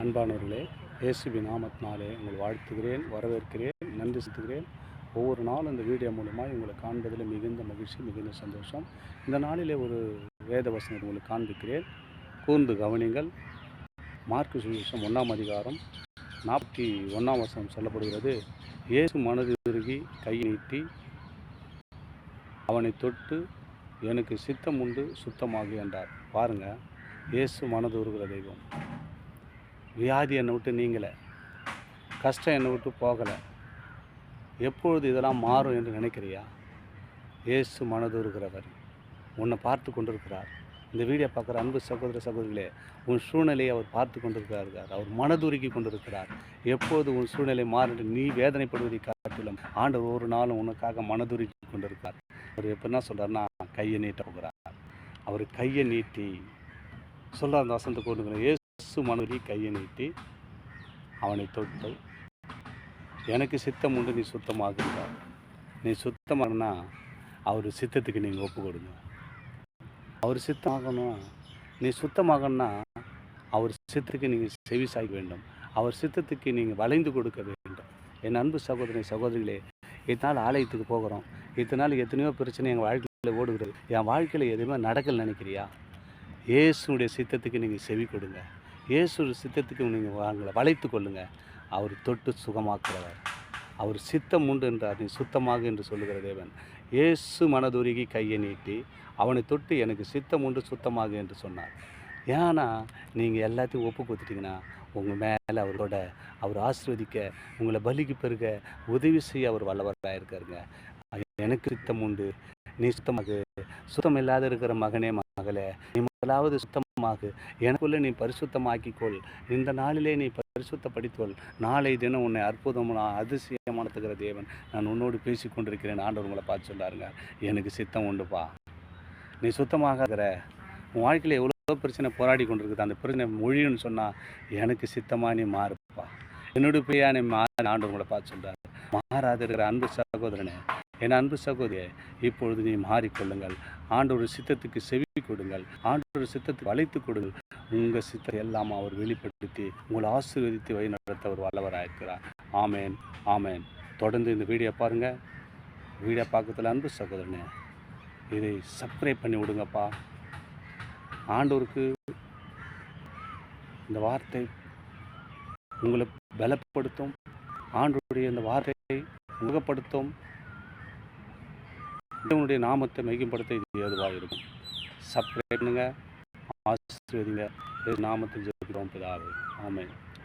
அன்பானவர்களே, இயேசுவின் நாமத்தினாலே உங்களை வாழ்த்துகிறேன், வரவேற்கிறேன், நன்றி செலுத்துகிறேன். ஒவ்வொரு நாளும் இந்த வீடியோ மூலமாக உங்களை காண்பதில் மிகுந்த மகிழ்ச்சி, மிகுந்த சந்தோஷம். இந்த நாளிலே ஒரு வேத வசனத்தை உங்களுக்கு காண்பிக்கிறேன், கூர்ந்து கவனிங்கள். மார்க்கு சுவிசேஷம் 1ஆம் அதிகாரம் 41ஆம் வசனம் சொல்லப்படுகிறது. இயேசு மனதுருகி கை நீட்டி அவனை தொட்டு, எனக்கு சித்தம் உண்டு, சுத்தமாகு என்றார். பாருங்கள், இயேசு மனது உருகிற தெய்வம். வியாதி என்னை விட்டு நீங்கலை, கஷ்டம் என்னை விட்டு போகலை. எப்பொழுது இதெல்லாம் மாறும் என்று நினைக்கிறியா? இயேசு மனதுருகிறவர் உன்னை பார்த்து கொண்டிருக்கிறார். இந்த வீடியோ பார்க்குற அன்பு சகோதர சகோதரிகளே, உன் சூழ்நிலையை அவர் பார்த்து கொண்டிருக்கிறார். அவர் மனதுருகி கொண்டிருக்கிறார். எப்போது உன் சூழ்நிலை மாறி நீ வேதனைப்படுவதை காட்டிலும் ஆண்டவர் ஒரு நாளும் உனக்காக மனதுருகி கொண்டிருக்கிறார். அவர் எப்படின்னா சொல்கிறார்னா, கையை நீட்ட போகிறார். அவர் கையை நீட்டி சொல்கிறார். அந்த வசனத்தை கொண்டு இயேசு மனதுருகி கையை நீட்டி அவனை தொட்டு, எனக்கு சித்தம் உண்டு, நீ சுத்தமாகுங்க. நீ சுத்தமாகனா அவர் சித்தத்துக்கு நீங்கள் ஒப்பு கொடுங்க. அவர் சித்தமாகணும், நீ சுத்தமாகணும்னா அவர் சித்தத்துக்கு நீங்கள் செவி சாய்க்க வேண்டும். அவர் சித்தத்துக்கு நீங்கள் வளைந்து கொடுக்க வேண்டும். என் அன்பு சகோதரிகளே, இத்தனை ஆலயத்துக்கு போகிறோம், இத்தனை எத்தனையோ பிரச்சனை எங்கள் வாழ்க்கையில் ஓடுகிறது. என் வாழ்க்கையில் எதுவுமே நடக்கல நினைக்கிறியா? இயேசுடைய சித்தத்துக்கு நீங்கள் செவி கொடுங்க. இயேசுடைய சித்தத்துக்கு நீங்கள் வாங்கலை வளைத்து கொள்ளுங்க. அவர் தொட்டு சுகமாக்குறவர். அவர் சித்தம் உண்டு என்றார், நீ சுத்தமாக என்று சொல்லுகிற தேவன். இயேசு மனதுருகி கையை நீட்டி அவனை தொட்டு, எனக்கு சித்தம் உண்டு, சுத்தமாக என்று சொன்னார். ஏன்னா நீங்கள் எல்லாத்தையும் ஒப்பு கொடுத்துட்டிங்கன்னா உங்கள் மேலே அவரோட அவர் ஆசீர்வதிக்க, உங்களை பலிக்கு பெருக உதவி செய்ய அவர் வல்லவராக இருக்காருங்க. எனக்கு சித்தம் உண்டு, நீ சுத்தமாக. சுத்தம் இல்லாத இருக்கிற மகனே மகளே, நீ முதலாவது சுத்தமாக எனக்குள்ளே நீ பரிசுத்தமாக்கிக்கொள். இந்த நாளிலே நீ பரிசுத்தப்படுத்திக்கொள். நாளை தினம் உன்னை அற்புதமான அதிசயமானத்துக்கிற தேவன் நான் உன்னோடு பேசி கொண்டிருக்கிறேன். ஆண்டவர் உங்களை பார்த்து சொல்லாருங்க, எனக்கு சித்தம் உண்டுப்பா, நீ சுத்தமாகிற. உன் வாழ்க்கையில் எவ்வளோ பிரச்சனை போராடி கொண்டிருக்குது, அந்த பிரச்சனை மொழின்னு சொன்னால் எனக்கு சித்தமாக நீ மாறுப்பா, என்னோட பிரியா நீ மாறு. ஆண்டவர் உங்களை பார்த்து சொல்கிறார். மாறாத இருக்கிற அன்பு சகோதரனே, என் அன்பு சகோதரியே, இப்பொழுது நீ மாறிக்கொள்ளுங்கள். ஆண்டவர் சித்தத்துக்கு செவி கொடுங்கள். ஆண்டவர் சித்தத்துக்கு வளைத்து கொடுங்கள். உங்கள் சித்தத்தை எல்லாம் அவர் வெளிப்படுத்தி உங்களை ஆசீர்வதித்து வழி நடத்த அவர் வல்லவராயிருக்கிறார். ஆமேன், ஆமேன். தொடர்ந்து இந்த வீடியோ பாருங்கள். வீடியோ பார்க்கறதுல அன்பு சகோதரனே, இதை சப்ஸ்கிரைப் பண்ணி விடுங்கப்பா. ஆண்டவருக்கு இந்த வார்த்தை உங்களை பலப்படுத்தும். ஆண்டவருடைய இந்த வார்த்தையை முகப்படுத்தும். தேவனுடைய நாமத்தை மையப்படுத்த இது ஏதுவாக இருக்கும். சப்ஸ்கிரைப் பண்ணுங்க, ஆசீர்வதிங்க. நாமத்தில் ஜெபிக்கிறோம் பிதாவே. ஆமென்.